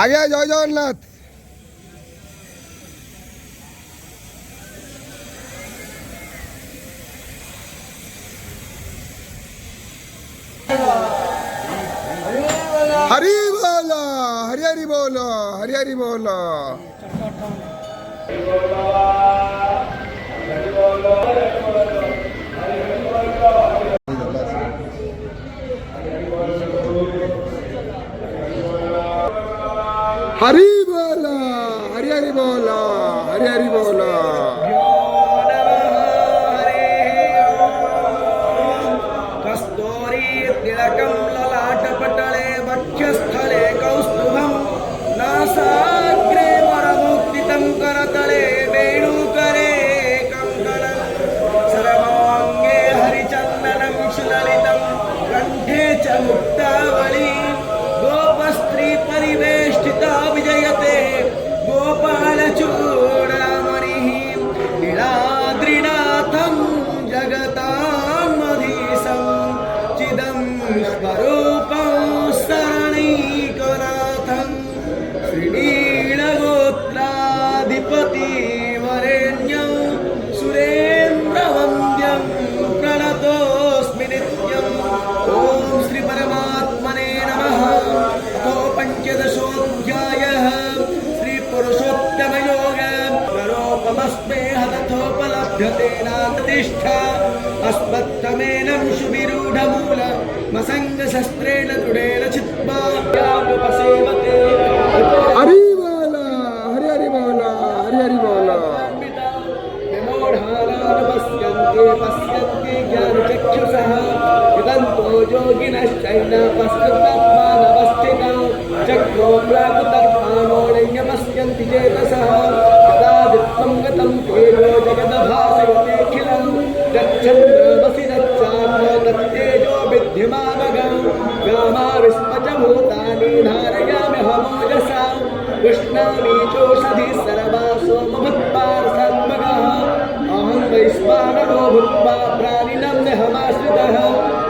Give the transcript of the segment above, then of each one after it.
आगे जय जगन्नाथ। हरि बोलो, हरि हरि बोलो, हरि हरि बोलो। हरि बोलो, हरि हरि बोलो, हरि हरि बोलो। कस्तूरी तिलकं ललाटपटले वक्षस्थले कौस्तुभं नासाग्रे वरमुक्तितं करतले वेणुकरे कङ्कणं सर्वाङ्गे हरिचन्दनं सुललितं कण्ठे च मुक्तावली गोपस्त्री परिवेष्टिता विजयते गोपालचूडामणिः नीलाद्रिनाथं जगतामधीशं चिदं स्वरूपं शरणैकनाथं श्रीनीलगोत्राधिपतिवरेण्यं सुरेन्द्रवन्द्यं प्रणतोऽस्मि नित्यम्। ॐ श्री परमात्मने नमः। अथो पञ्चदशोऽध्यायः श्रीपुरुषोत्तमयोग नरोपमस्मेह तथोपलभ्यते नातिष्ठा अस्मत्तमेनं सुविरूढमूल मसङ्गशस्त्रेण दृढेन चित्वा यामुपसेवते। हरि बोलो, हरि हरि बोलो, हरि हरि बोलो। पश्यन्ते पश्यन्ति ज्ञानचक्षुषः यदन्तो योगिनश्चैन पश्यन्तात्मानवस्थितौ चक्रोम्राकुतत्मानो नैयमस्यन्ति चेतसः यदा दित्वं गतं तेजो जगदभासयतेऽखिलं यच्छन्द्रमसि यच्चान्द्र तत्तेजो विद्धिमामगं गामाविस्मच भूतानि धारयाम्यहमोजसा उष्णामि चोषधि सर्वा सोमभूत्पारसात्मकः अहं वैश्वानरो भूत्वा प्राणिनं देहमाश्रितः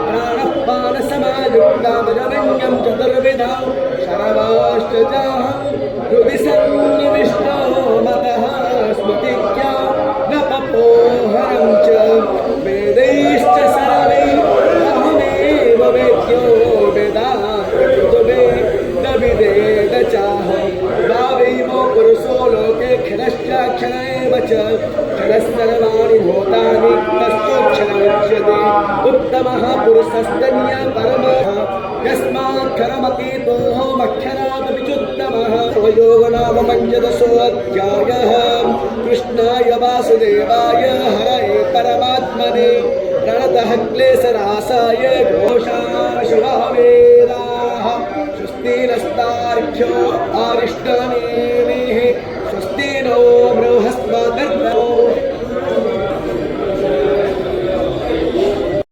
प्राणपानसमायुक्तामजमन्यं चतुर्विधं शरवाश्चजाहं हृदि सन्निविष्टो मतः स्मृतिज्ञा न पपोहरं च वेदैश्च सर्वैः अहमेव वेद्यो वेदान्तविदेन चाहं भावैवो पुरुषो लोके क्षरश्चाक्षर एव च क्षरस्सर्वाणि भूतानि तस्थोऽक्षरमुच्यते उत्तमः पुरुषस्तन्य परमः यस्माक्षरमतीतोऽहमक्षरादपि चोत्तमः। योगो नाम पञ्चदशोऽध्यायः। कृष्णाय वासुदेवाय हरये परमात्मने प्रणतः क्लेशनाशाय घोषाशुभावेदाः स्वस्ति नस्तार्क्ष्यो आरिष्टमे